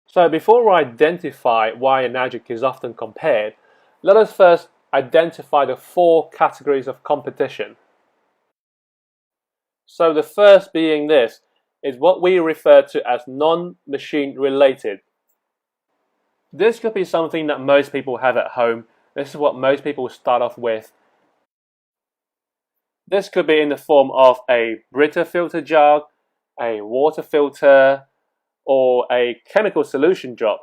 So before we identify why Enagic is often compared, let us first identify the four categories of competition. So the first being this is what we refer to as non-machine related. This could be something that most people have at home. This is what most people start off with. This could be in the form of a Brita filter jug, a water filter, or a chemical solution job,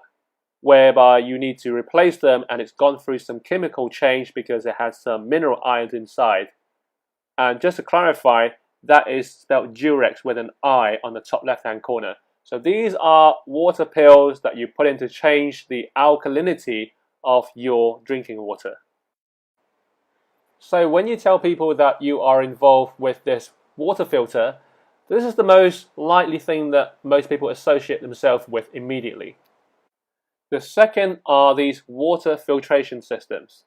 whereby you need to replace them and it's gone through some chemical change because it has some mineral ions inside. And just to clarify, that is spelled Durex with an I on the top left hand corner. So these are water pills that you put in to change the alkalinity of your drinking water. So when you tell people that you are involved with this water filter, this is the most likely thing that most people associate themselves with immediately. The second are these water filtration systems.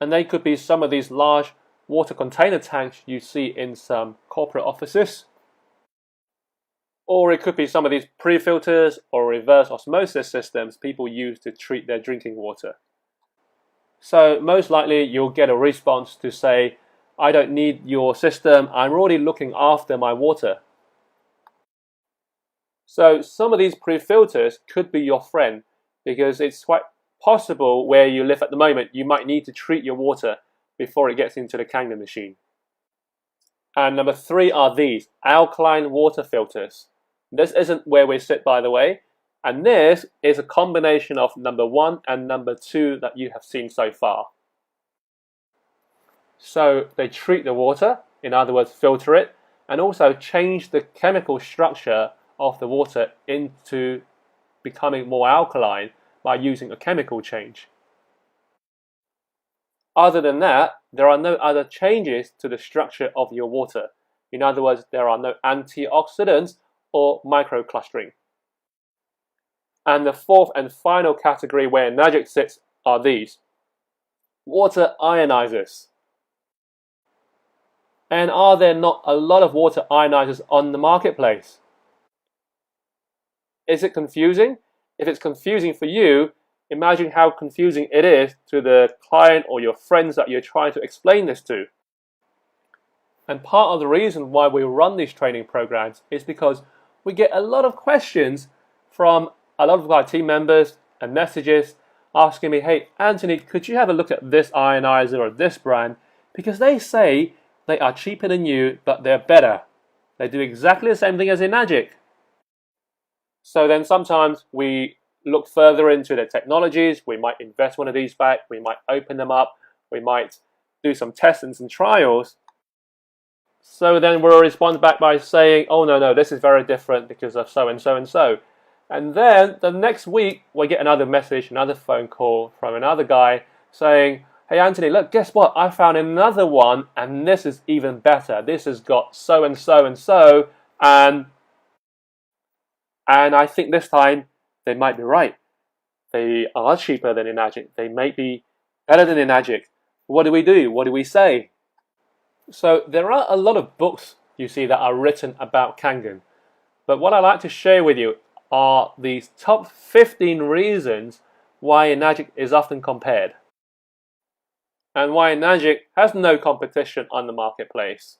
And they could be some of these large water container tanks you see in some corporate offices. Or it could be some of these pre-filters or reverse osmosis systems people use to treat their drinking water. So most likely you'll get a response to say, I don't need your system, I'm already looking after my water. So some of these pre-filters could be your friend because it's quite possible where you live at the moment you might need to treat your water before it gets into the Kangen machine. And number three are these alkaline water filters. This isn't where we sit, by the way. And this is a combination of number one and number two that you have seen so far. So they treat the water, in other words filter it, and also change the chemical structure of the water into becoming more alkaline by using a chemical change. Other than that, there are no other changes to the structure of your water. In other words, there are no antioxidants or microclustering. And the fourth and final category where Enagic sits are these water ionizers. And are there not a lot of water ionizers on the marketplace? Is it confusing? If it's confusing for you, imagine how confusing it is to the client or your friends that you're trying to explain this to. And part of the reason why we run these training programs is because we get a lot of questions from a lot of our team members and messages asking me, hey Anthony, could you have a look at this ionizer or this brand? Because they say they are cheaper than you, but they're better. They do exactly the same thing as Enagic. So then sometimes we look further into the technologies. We might invest one of these back. We might open them up. We might do some tests and some trials. So then we'll respond back by saying, oh no, this is very different because of so and so and so. And then the next week we get another message, another phone call from another guy saying, hey Anthony, look, guess what? I found another one and this is even better. This has got so and so and so, and I think this time they might be right. They are cheaper than Enagic. They may be better than Enagic. What do we do? What do we say? So there are a lot of books you see that are written about Kangen. But what I'd like to share with you are these top 15 reasons why Enagic is often compared. And why Enagic has no competition on the marketplace.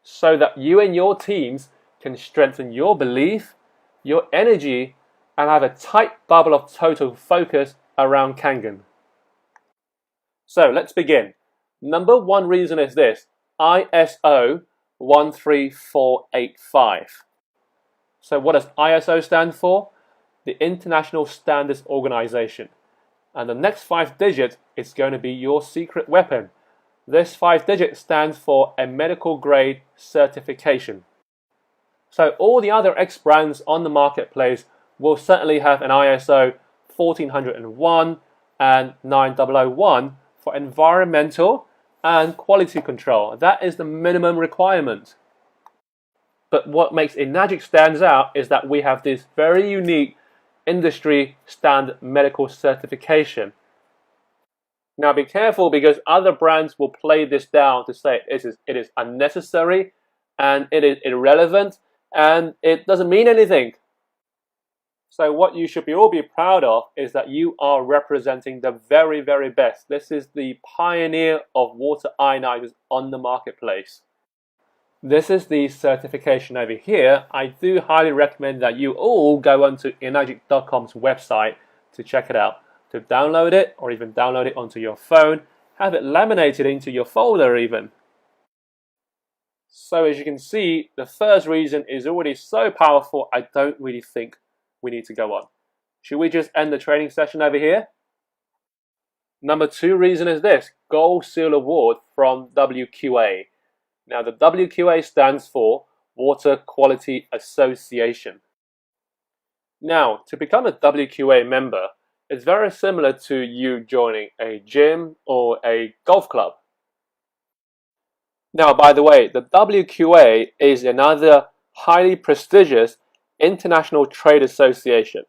So that you and your teams can strengthen your belief, your energy, and have a tight bubble of total focus around Kangen. So let's begin. Number one reason is this, ISO 13485. So what does ISO stand for? The International Standards Organization. And the next 5 digits is going to be your secret weapon. This 5 digits stands for a medical grade certification. So all the other X brands on the marketplace will certainly have an ISO 14001 and 9001 for environmental and quality control. That is the minimum requirement. But what makes Enagic stands out is that we have this very unique industry standard medical certification. Now be careful because other brands will play this down to say it is unnecessary and it is irrelevant and it doesn't mean anything. So what you should all be proud of is that you are representing the very, very best. This is the pioneer of water ionizers on the marketplace. This is the certification over here. I do highly recommend that you all go onto Enagic.com's website to check it out, to download it or even download it onto your phone, have it laminated into your folder even. So as you can see, the first reason is already so powerful, I don't really think we need to go on. Should we just end the training session over here? Number 2 reason is this, Gold Seal Award from WQA. Now the WQA stands for Water Quality Association. Now to become a WQA member, it's very similar to you joining a gym or a golf club. Now by the way, the WQA is another highly prestigious international trade association,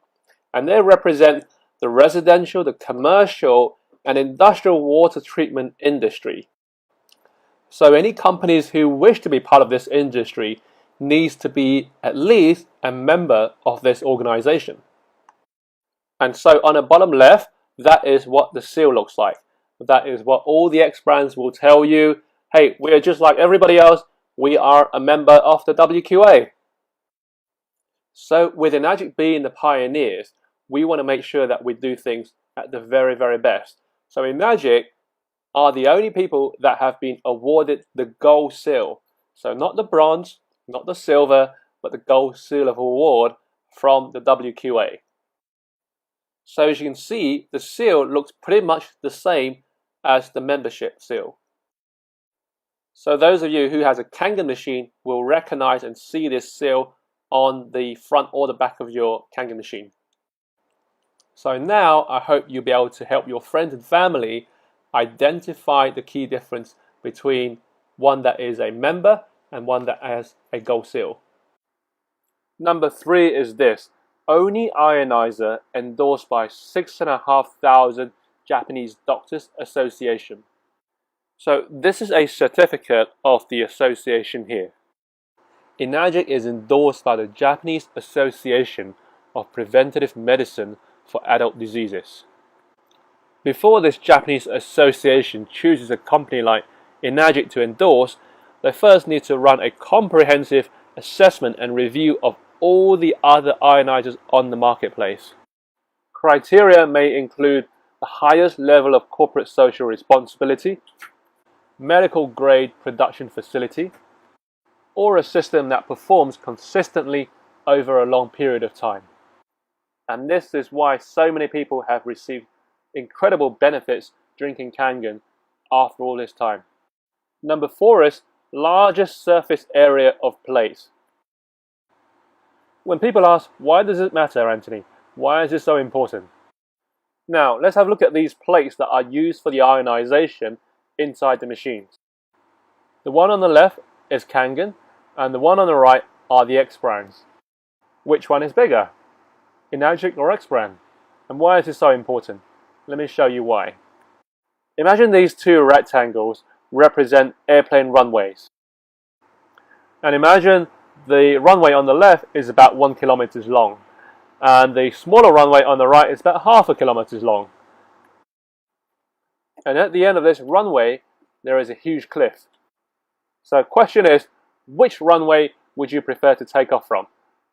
and they represent the residential, the commercial and industrial water treatment industry. So any companies who wish to be part of this industry needs to be at least a member of this organization. And so on the bottom left, that is what the seal looks like. That is what all the ex-brands will tell you. Hey, we're just like everybody else. We are a member of the WQA. So with Enagic being the pioneers, we want to make sure that we do things at the very, very best. So Enagic are the only people that have been awarded the gold seal. So not the bronze, not the silver, but the gold seal of award from the WQA. So as you can see, the seal looks pretty much the same as the membership seal. So those of you who has a Kangen machine will recognize and see this seal on the front or the back of your Kangen machine. So now I hope you'll be able to help your friends and family identify the key difference between one that is a member and one that has a gold seal. Number 3 is this, Oni ionizer endorsed by 6,500 Japanese Doctors Association. So this is a certificate of the association here. Enagic is endorsed by the Japanese Association of Preventative Medicine for Adult Diseases. Before this Japanese association chooses a company like Enagic to endorse, they first need to run a comprehensive assessment and review of all the other ionizers on the marketplace. Criteria may include the highest level of corporate social responsibility, medical grade production facility, or a system that performs consistently over a long period of time. And this is why so many people have received incredible benefits drinking Kangen after all this time. Number 4 is largest surface area of place. When people ask, why does it matter, Anthony? Why is this so important? Now, let's have a look at these plates that are used for the ionization inside the machines. The one on the left is Kangen, and the one on the right are the X-brands. Which one is bigger? Enagic or X-brand? And why is this so important? Let me show you why. Imagine these two rectangles represent airplane runways. And imagine the runway on the left is about 1 kilometer long, and the smaller runway on the right is about 0.5 kilometers long. And at the end of this runway, there is a huge cliff. So the question is, which runway would you prefer to take off from?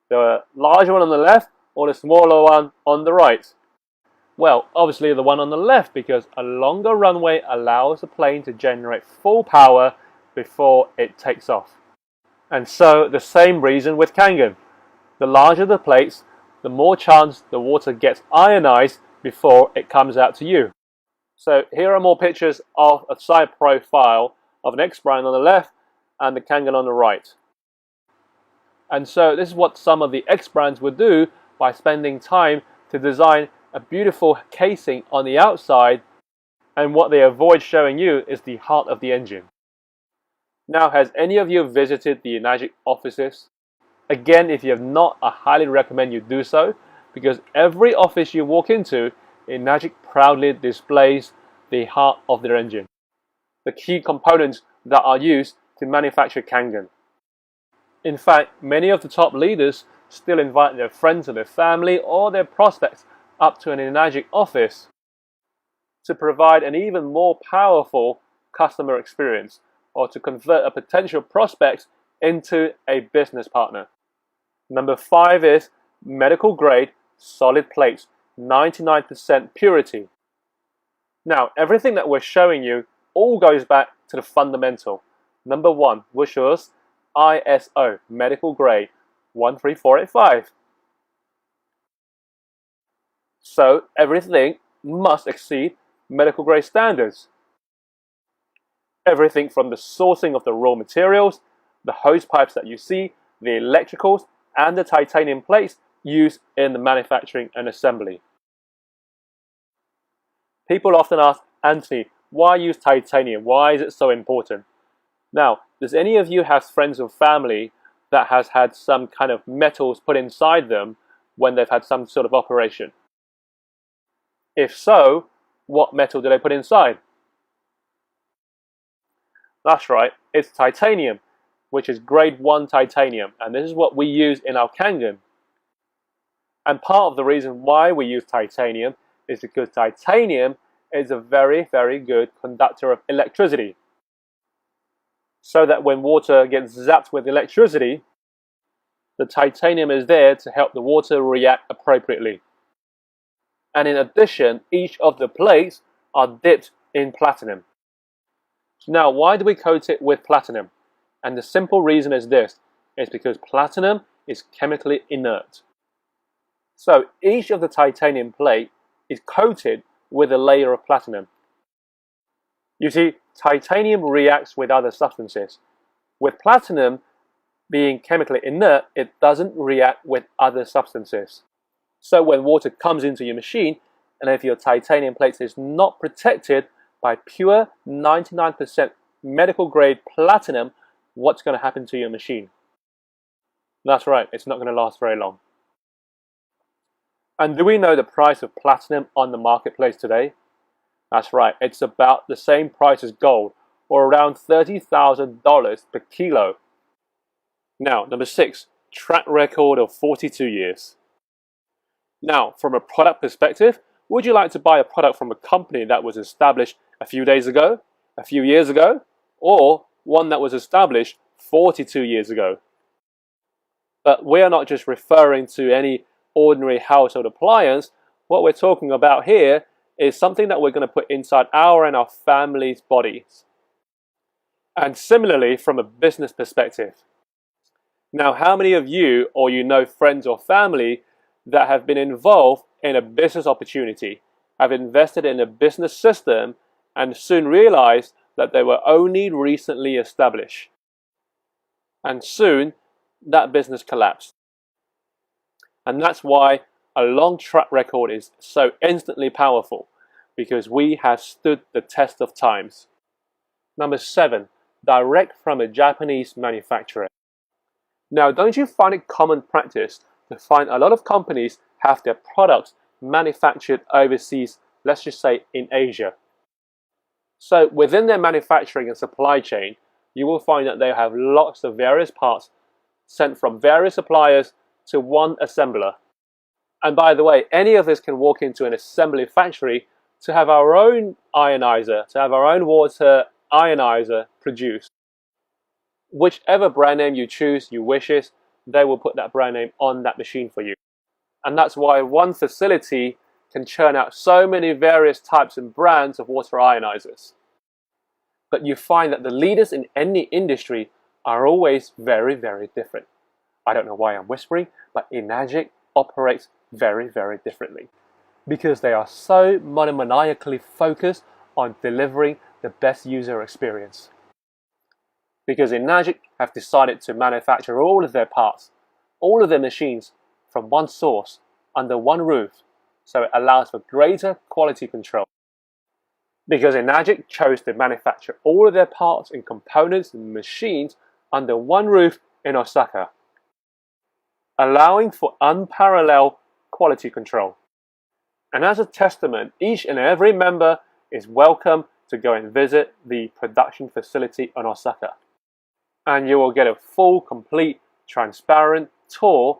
The larger one on the left or the smaller one on the right? Well, obviously the one on the left, because a longer runway allows the plane to generate full power before it takes off. And so the same reason with Kangen. The larger the plates, the more chance the water gets ionized before it comes out to you. So here are more pictures of a side profile of an X-brand on the left and the Kangen on the right. And so this is what some of the X-brands would do by spending time to design a beautiful casing on the outside, and what they avoid showing you is the heart of the engine. Now, has any of you visited the Enagic offices? Again, if you have not, I highly recommend you do so, because every office you walk into, Enagic proudly displays the heart of their engine, the key components that are used to manufacture Kangen. In fact, many of the top leaders still invite their friends or their family or their prospects up to an Enagic office to provide an even more powerful customer experience, or to convert a potential prospect into a business partner. Number 5 is medical grade solid plates, 99% purity. Now, everything that we're showing you all goes back to the fundamental. Number 1, which was ISO, medical grade 13485. So everything must exceed medical grade standards. Everything from the sourcing of the raw materials, the hose pipes that you see, the electricals, and the titanium plates used in the manufacturing and assembly. People often ask, Anthony, why use titanium? Why is it so important? Now, does any of you have friends or family that has had some kind of metals put inside them when they've had some sort of operation? If so, what metal do they put inside? That's right, it's titanium, which is grade 1 titanium, and this is what we use in our Kangen. And part of the reason why we use titanium is because titanium is a very, very good conductor of electricity. So that when water gets zapped with electricity, the titanium is there to help the water react appropriately. And in addition, each of the plates are dipped in platinum. Now, why do we coat it with platinum? And the simple reason is this, it's because platinum is chemically inert. So each of the titanium plate is coated with a layer of platinum. You see, titanium reacts with other substances. With platinum being chemically inert, it doesn't react with other substances. So when water comes into your machine, and if your titanium plate is not protected by pure 99% medical grade platinum, what's going to happen to your machine? That's right, it's not going to last very long. And do we know the price of platinum on the marketplace today? That's right, it's about the same price as gold, or around $30,000 per kilo. Now, number 6, track record of 42 years. Now, from a product perspective, would you like to buy a product from a company that was established a few days ago, a few years ago, or one that was established 42 years ago? But we are not just referring to any ordinary household appliance. What we're talking about here is something that we're going to put inside our and our family's bodies. And similarly, from a business perspective. Now, how many of you, or you know friends or family, that have been involved in a business opportunity, have invested in a business system, and soon realized that they were only recently established? And soon, that business collapsed. And that's why a long track record is so instantly powerful, because we have stood the test of times. Number 7, direct from a Japanese manufacturer. Now, don't you find it common practice to find a lot of companies have their products manufactured overseas, let's just say in Asia? So within their manufacturing and supply chain, you will find that they have lots of various parts sent from various suppliers to one assembler. And by the way, any of us can walk into an assembly factory to have our own ionizer, to have our own water ionizer produced. Whichever brand name you choose, you wishes, they will put that brand name on that machine for you. And that's why one facility can churn out so many various types and brands of water ionizers. But you find that the leaders in any industry are always very, very different. I don't know why I'm whispering, but Enagic operates very, very differently, because they are so monomaniacally focused on delivering the best user experience. Because Enagic have decided to manufacture all of their parts, all of their machines from one source, under one roof, so it allows for greater quality control. Because Enagic chose to manufacture all of their parts and components and machines under one roof in Osaka, allowing for unparalleled quality control. And as a testament, each and every member is welcome to go and visit the production facility in Osaka. And you will get a full, complete, transparent tour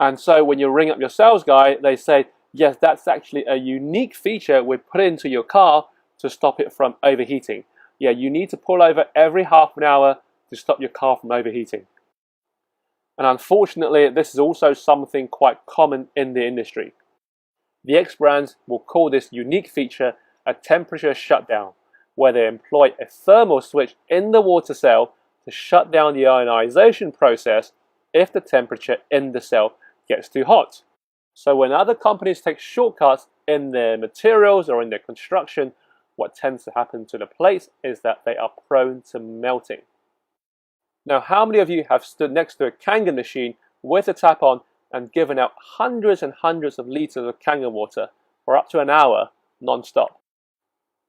And so when you ring up your sales guy, they say, yes, that's actually a unique feature we put into your car to stop it from overheating. Yeah, you need to pull over every half an hour to stop your car from overheating. And unfortunately, this is also something quite common in the industry. The X brands will call this unique feature a temperature shutdown, where they employ a thermal switch in the water cell to shut down the ionization process if the temperature in the cell gets too hot. So when other companies take shortcuts in their materials or in their construction, what tends to happen to the plates is that they are prone to melting. Now, how many of you have stood next to a Kangen machine with the tap on and given out hundreds and hundreds of liters of Kangen water for up to an hour non-stop?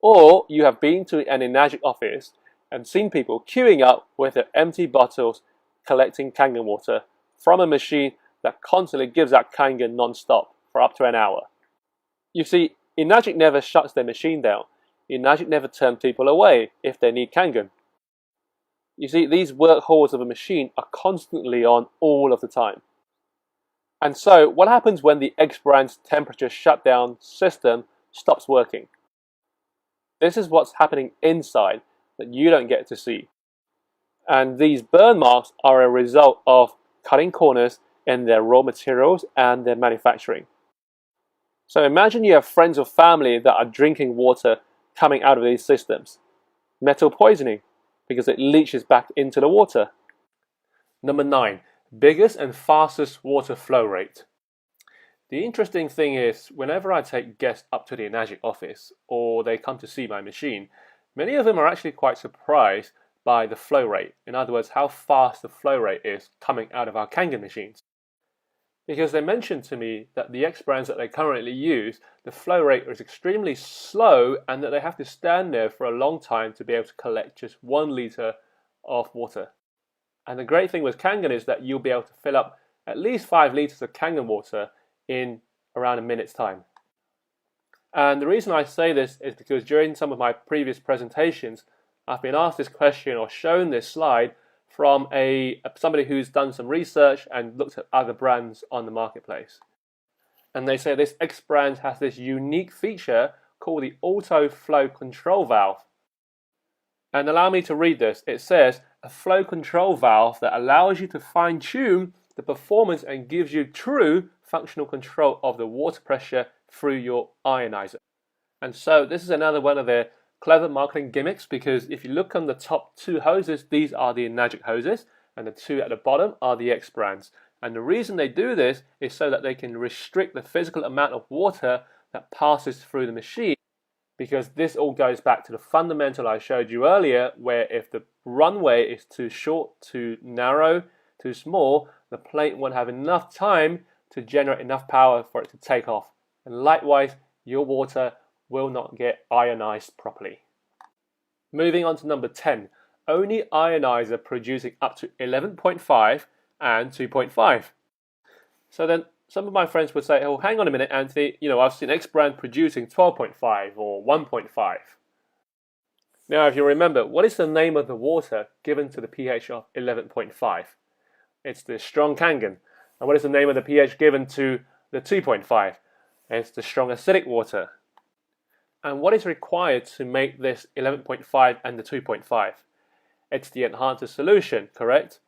Or you have been to an Enagic office and seen people queuing up with their empty bottles collecting Kangen water from a machine that constantly gives out Kangen non-stop for up to an hour. You see, Enagic never shuts their machine down. Enagic never turns people away if they need Kangen. You see, these workhorses of a machine are constantly on all of the time. And so, what happens when the X brand's temperature shutdown system stops working? This is what's happening inside that you don't get to see. And these burn marks are a result of cutting corners in their raw materials and their manufacturing. So imagine you have friends or family that are drinking water coming out of these systems. Metal poisoning, because it leaches back into the water. Number 9, biggest and fastest water flow rate. The interesting thing is, whenever I take guests up to the Enagic office or they come to see my machine, many of them are actually quite surprised by the flow rate. In other words, how fast the flow rate is coming out of our Kangen machines. Because they mentioned to me that the X brands that they currently use, the flow rate is extremely slow and that they have to stand there for a long time to be able to collect just 1 liter of water. And the great thing with Kangen is that you'll be able to fill up at least 5 liters of Kangen water in around a minute's time. And the reason I say this is because during some of my previous presentations, I've been asked this question or shown this slide from somebody who's done some research and looked at other brands on the marketplace. And they say this X brand has this unique feature called the auto flow control valve. And allow me to read this. It says, a flow control valve that allows you to fine-tune the performance and gives you true functional control of the water pressure through your ionizer. And so this is another one of their clever marketing gimmicks, because if you look on the top 2 hoses, these are the Enagic hoses, and the 2 at the bottom are the X brands. And the reason they do this is so that they can restrict the physical amount of water that passes through the machine, because this all goes back to the fundamental I showed you earlier, where if the runway is too short, too narrow, too small, the plate won't have enough time to generate enough power for it to take off. And likewise, your water will not get ionized properly. Moving on to number 10, only ionizer producing up to 11.5 and 2.5. So then some of my friends would say, oh, hang on a minute, Anthony, I've seen X brand producing 12.5 or 1.5. Now, if you remember, what is the name of the water given to the pH of 11.5? It's the strong Kangen. And what is the name of the pH given to the 2.5? It's the strong acidic water. And what is required to make this 11.5 and the 2.5? It's the enhancer solution, correct?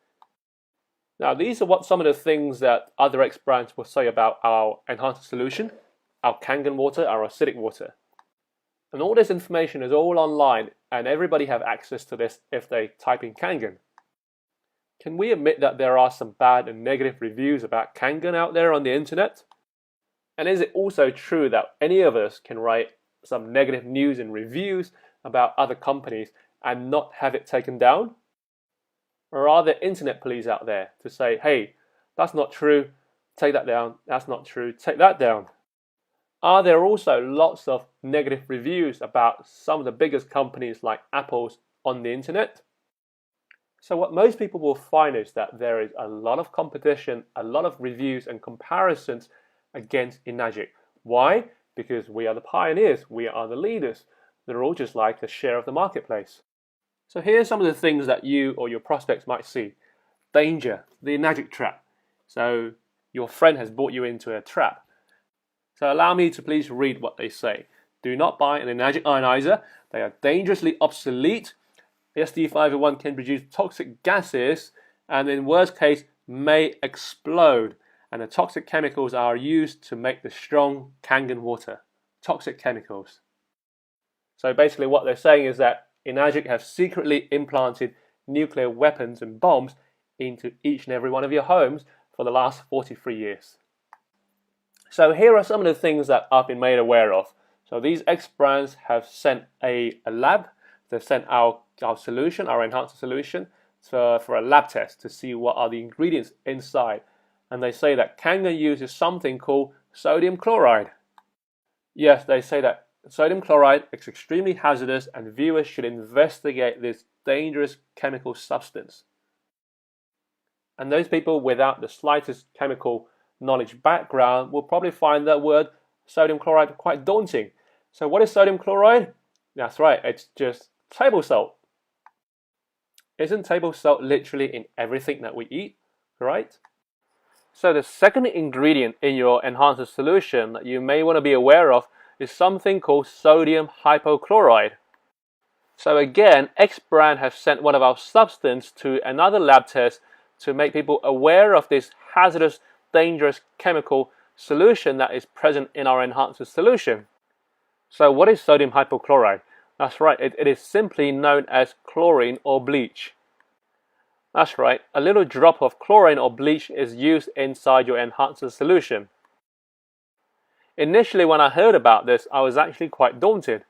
Now, these are some of the things that other X brands will say about our enhancer solution, our Kangen water, our acidic water. And all this information is all online, and everybody have access to this if they type in Kangen. Can we admit that there are some bad and negative reviews about Kangen out there on the internet? And is it also true that any of us can write some negative news and reviews about other companies and not have it taken down? Or are there internet police out there to say, hey, that's not true, Take that down. That's not true. Take that down. Are there also lots of negative reviews about some of the biggest companies like Apple's on the internet? So what most people will find is that there is a lot of competition, a lot of reviews and comparisons against Enagic. Why? Because we are the pioneers, we are the leaders. They're all just like a share of the marketplace. So here's some of the things that you or your prospects might see. Danger, the Enagic trap. So your friend has brought you into a trap. So allow me to please read what they say. Do not buy an Enagic ionizer. They are dangerously obsolete. The SD501 can produce toxic gases and in worst case may explode. And the toxic chemicals are used to make the strong Kangen water. Toxic chemicals. So basically what they're saying is that Enagic have secretly implanted nuclear weapons and bombs into each and every one of your homes for the last 43 years. So here are some of the things that I've been made aware of. So these ex-brands have sent a lab. They've sent our solution, our enhancer solution, for a lab test to see what are the ingredients inside. And they say that Kangen uses something called sodium chloride. Yes, they say that sodium chloride is extremely hazardous and viewers should investigate this dangerous chemical substance. And those people without the slightest chemical knowledge background will probably find that word sodium chloride quite daunting. So what is sodium chloride? That's right, it's just table salt. Isn't table salt literally in everything that we eat, right? So the second ingredient in your enhancer solution that you may want to be aware of is something called sodium hypochlorite. So again, X-Brand have sent one of our substance to another lab test to make people aware of this hazardous, dangerous chemical solution that is present in our enhancer solution. So what is sodium hypochlorite? That's right, it is simply known as chlorine or bleach. That's right, a little drop of chlorine or bleach is used inside your enhancer solution. Initially when I heard about this, I was actually quite daunted.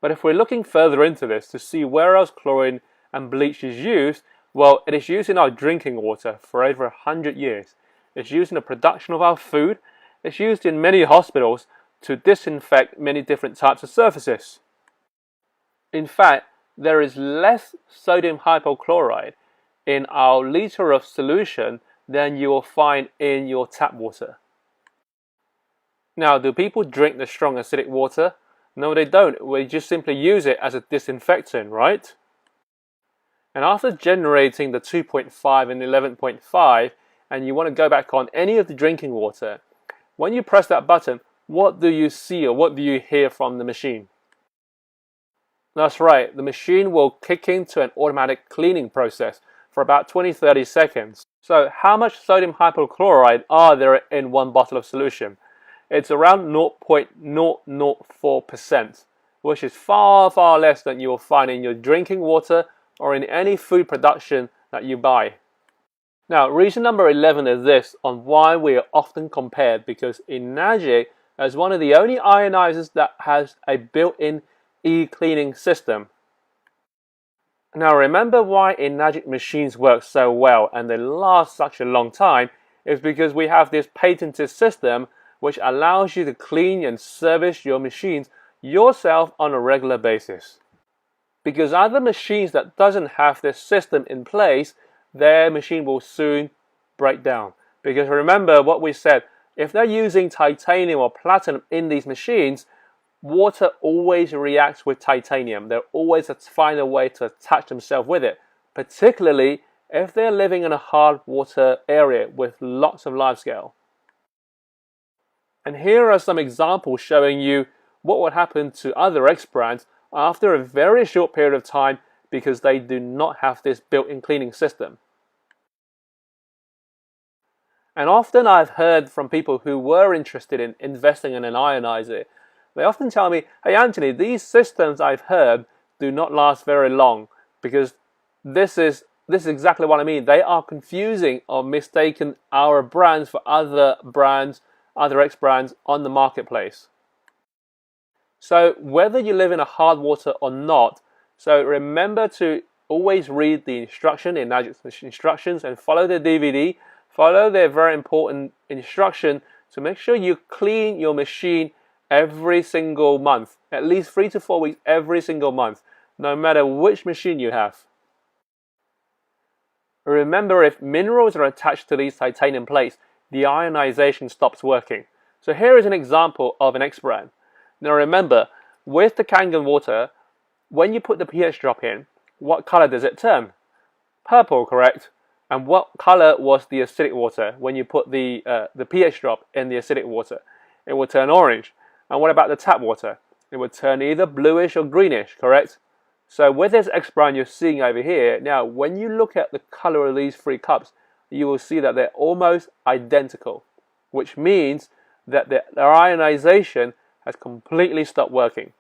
But if we're looking further into this to see where else chlorine and bleach is used, well, it is used in our drinking water for over 100 years. It's used in the production of our food. It's used in many hospitals to disinfect many different types of surfaces. In fact, there is less sodium hypochlorite in our liter of solution than you will find in your tap water. Now, do people drink the strong acidic water? No, they don't. We just simply use it as a disinfectant, right? And after generating the 2.5 and 11.5, and you want to go back on any of the drinking water, when you press that button, what do you see or what do you hear from the machine? That's right, the machine will kick into an automatic cleaning process for about 20-30 seconds. So how much sodium hypochlorite are there in one bottle of solution? It's around 0.004%, which is far, far less than you will find in your drinking water or in any food production that you buy. Now, reason number 11 is this on why we are often compared, because Enagic is one of the only ionizers that has a built-in e-cleaning system. Now remember why Enagic machines work so well and they last such a long time is because we have this patented system which allows you to clean and service your machines yourself on a regular basis. Because other machines that doesn't have this system in place, their machine will soon break down. Because remember what we said, if they're using titanium or platinum in these machines, water always reacts with titanium. They'll always find a way to attach themselves with it, particularly if they're living in a hard water area with lots of life scale. And here are some examples showing you what would happen to other X brands after a very short period of time because they do not have this built-in cleaning system. And often I've heard from people who were interested in investing in an ionizer. They often tell me, hey Anthony, these systems I've heard do not last very long because this is exactly what I mean. They are confusing or mistaking our brands for other brands, other X brands on the marketplace. So whether you live in a hard water or not, so remember to always read the instructions and follow the DVD, Follow their very important instruction to make sure you clean your machine every single month, at least 3 to 4 weeks every single month, no matter which machine you have. Remember, if minerals are attached to these titanium plates, the ionization stops working. So here is an example of an X brand. Now remember, with the Kangen water, when you put the pH drop in, what color does it turn? Purple, correct? And what color was the acidic water when you put the pH drop in the acidic water? It will turn orange. And what about the tap water? It would turn either bluish or greenish, correct? So with this X brand you're seeing over here, now when you look at the color of these 3 cups, you will see that they're almost identical, which means that their ionization has completely stopped working.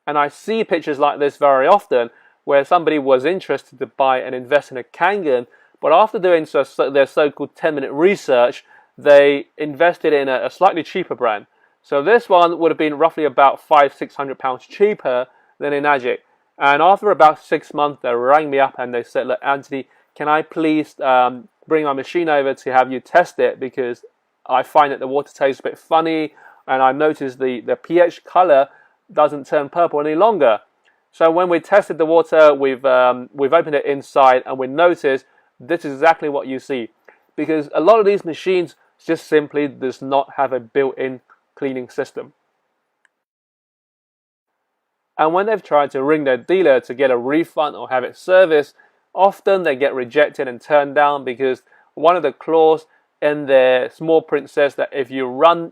And I see pictures like this very often where somebody was interested to buy and invest in a Kangen, but after doing their so-called 10-minute research, they invested in a slightly cheaper brand. So this one would have been roughly about £500–600 cheaper than Enagic. And after about 6 months, they rang me up and they said, look, Anthony, can I please bring my machine over to have you test it, because I find that the water tastes a bit funny and I noticed the pH color doesn't turn purple any longer. So when we tested the water, we've opened it inside and we noticed this is exactly what you see, because a lot of these machines just simply does not have a built-in cleaning system. And when they've tried to ring their dealer to get a refund or have it serviced, often they get rejected and turned down because one of the clauses in their small print says that if you run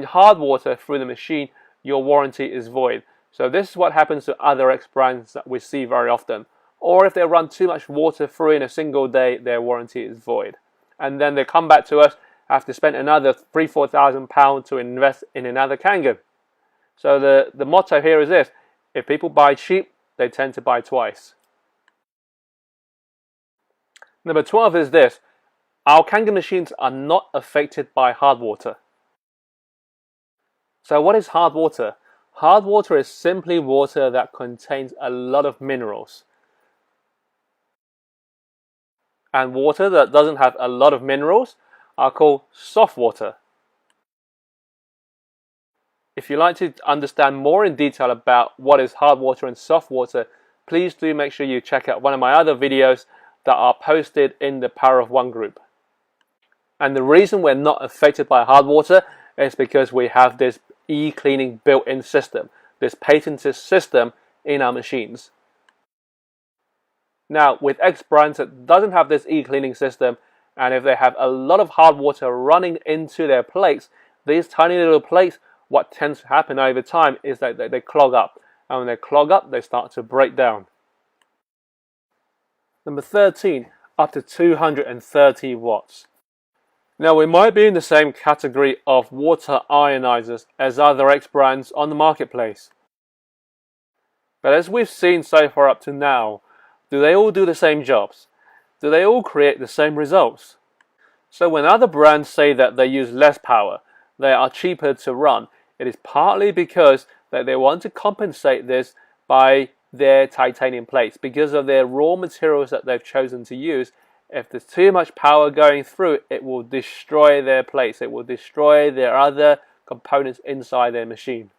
hard water through the machine, your warranty is void. So this is what happens to other X brands that we see very often. Or if they run too much water through in a single day, their warranty is void. And then they come back to us after spend another £3–4,000 to invest in another Kangen. So the motto here is this: if people buy cheap, they tend to buy twice. Number 12 is this: our Kangen machines are not affected by hard water. So what is hard water? Hard water is simply water that contains a lot of minerals. And water that doesn't have a lot of minerals are called soft water. If you'd like to understand more in detail about what is hard water and soft water, please do make sure you check out one of my other videos that are posted in the Power of One group. And the reason we're not affected by hard water is because we have this e-cleaning built-in system, this patented system in our machines. Now, with X brands that doesn't have this e-cleaning system, and if they have a lot of hard water running into their plates, these tiny little plates, what tends to happen over time is that they clog up. And when they clog up, they start to break down. Number 13, up to 230 watts. Now, we might be in the same category of water ionizers as other X brands on the marketplace. But as we've seen so far up to now, do they all do the same jobs? Do they all create the same results? So when other brands say that they use less power, they are cheaper to run, it is partly because that they want to compensate this by their titanium plates, because of their raw materials that they've chosen to use. If there's too much power going through, it will destroy their plates. It will destroy their other components inside their machine.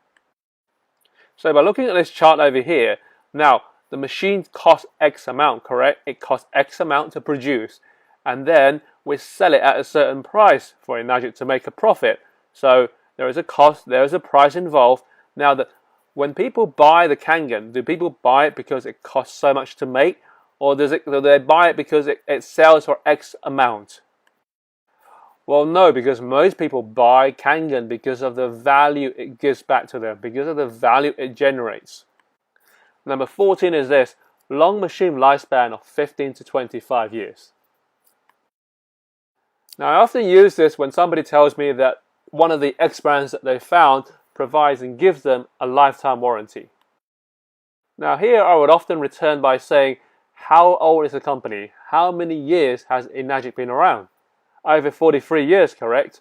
So by looking at this chart over here, now the machine costs X amount, correct? It costs X amount to produce, and then we sell it at a certain price for Enagic to make a profit. So there is a cost, there is a price involved. Now, when people buy the Kangen, do people buy it because it costs so much to make, or do they buy it because it sells for X amount? Well, no, because most people buy Kangen because of the value it gives back to them, because of the value it generates. Number 14 is this: long machine lifespan of 15 to 25 years. Now, I often use this when somebody tells me that one of the X brands that they found provides and gives them a lifetime warranty. Now here I would often return by saying, how old is the company? How many years has Enagic been around? Over 43 years, correct?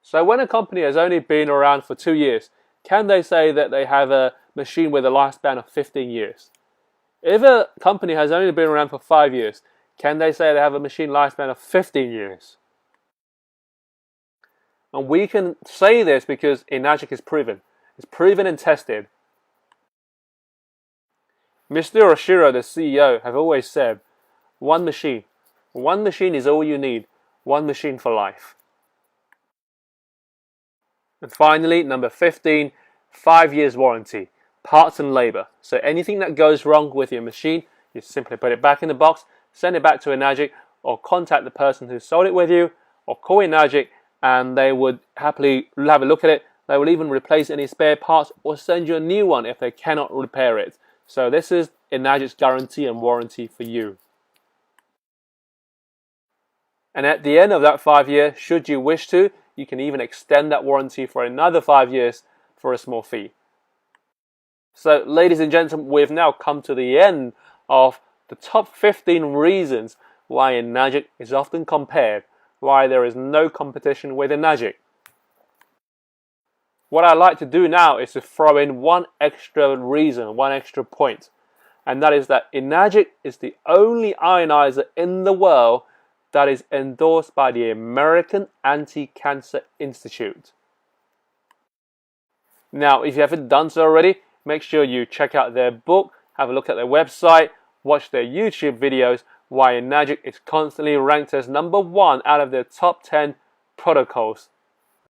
So when a company has only been around for 2 years, can they say that they have a machine with a lifespan of 15 years? If a company has only been around for 5 years, can they say they have a machine lifespan of 15 years? And we can say this because Enagic is proven. It's proven and tested. Mr. Oshiro, the CEO, have always said, one machine. One machine is all you need. One machine for life. And finally, number 15, 5 years warranty. Parts and labor. So anything that goes wrong with your machine, you simply put it back in the box, send it back to Enagic, or contact the person who sold it with you, or call Enagic, and they would happily have a look at it. They will even replace any spare parts or send you a new one if they cannot repair it. So this is Enagic's guarantee and warranty for you. And at the end of that 5 years, should you wish to, you can even extend that warranty for another 5 years for a small fee. So ladies and gentlemen, we've now come to the end of the top 15 reasons why Enagic is often compared, why there is no competition with Enagic. What I like to do now is to throw in one extra reason, one extra point, and that is that Enagic is the only ionizer in the world that is endorsed by the American Anti-Cancer Institute. Now, if you haven't done so already, make sure you check out their book, have a look at their website, watch their YouTube videos, why Enagic is constantly ranked as number 1 out of their top 10 protocols.